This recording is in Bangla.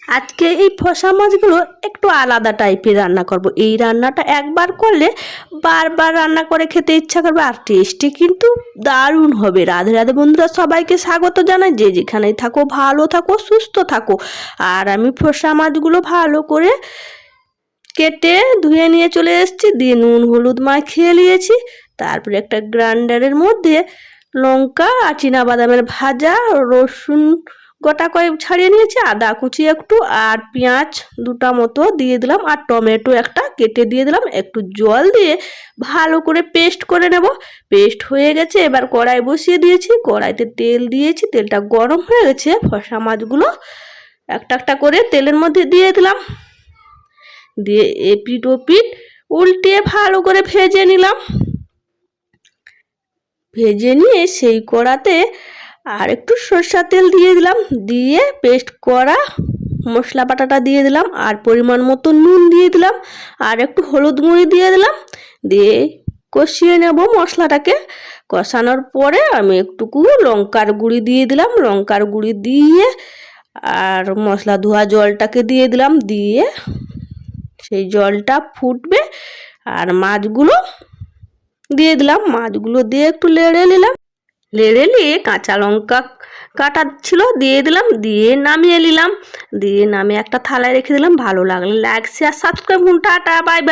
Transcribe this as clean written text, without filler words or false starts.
আজকে এই ফসা মাছগুলো একটু আলাদা টাইপের রান্না করব। এই রান্নাটা একবার করলে বারবার রান্না করে খেতে ইচ্ছা করবে, আর টেস্টি কিন্তু দারুণ হবে। রাধে রাধে বন্ধুরা, সবাইকে স্বাগত জানাই। যে যেখানেই থাকো ভালো থাকো, সুস্থ থাকো। আর আমি ফসা মাছগুলো ভালো করে কেটে ধুয়ে নিয়ে চলে এসেছি, দিয়ে নুন হলুদ মাখিয়ে নিয়েছি। তারপরে একটা গ্রাইন্ডারের মধ্যে লঙ্কা আর বাদামের ভাজা, রসুন গোটা কয়েক ছাড়িয়ে নিয়েছি, আদা কুচি একটু, আর পেঁয়াজ দুটা মতো দিয়ে দিলাম, আর টমেটো একটা কেটে দিয়ে দিলাম। একটু জল দিয়ে ভালো করে পেস্ট করে নেব। পেস্ট হয়ে গেছে, এবার কড়াই বসিয়ে দিয়েছি, কড়াইতে তেল দিয়েছি, তেলটা গরম হয়ে গেছে। ফসা মাছগুলো একটা একটা করে তেলের মধ্যে দিয়ে দিলাম, দিয়ে এপিট ওপিট উল্টিয়ে ভালো করে ভেজে নিলাম। ভেজে নিয়ে সেই কড়াতে আর একটু সরষের তেল দিয়ে দিলাম, দিয়ে পেস্ট করা মশলা বাটাটা দিয়ে দিলাম, আর পরিমাণ মতো নুন দিয়ে দিলাম, আর একটু হলুদ গুঁড়ি দিয়ে দিলাম, দিয়ে কষিয়ে নেব মশলাটাকে। কষানোর পরে আমি একটুকু লঙ্কার গুঁড়ি দিয়ে দিলাম, লঙ্কার গুঁড়ি দিয়ে আর মশলা ধোয়া জলটাকে দিয়ে দিলাম, দিয়ে সেই জলটা ফুটবে আর মাছগুলো দিয়ে দিলাম। মাছগুলো দিয়ে একটু লেড়ে নিলাম, লেড়ে নিয়ে কাঁচা লঙ্কা কাটা ছিল দিয়ে দিলাম, দিয়ে নামিয়ে নিলাম। দিয়ে নামিয়ে একটা থালায় রেখে দিলাম। ভালো লাগলে like share subscribe. Tata, bye bye.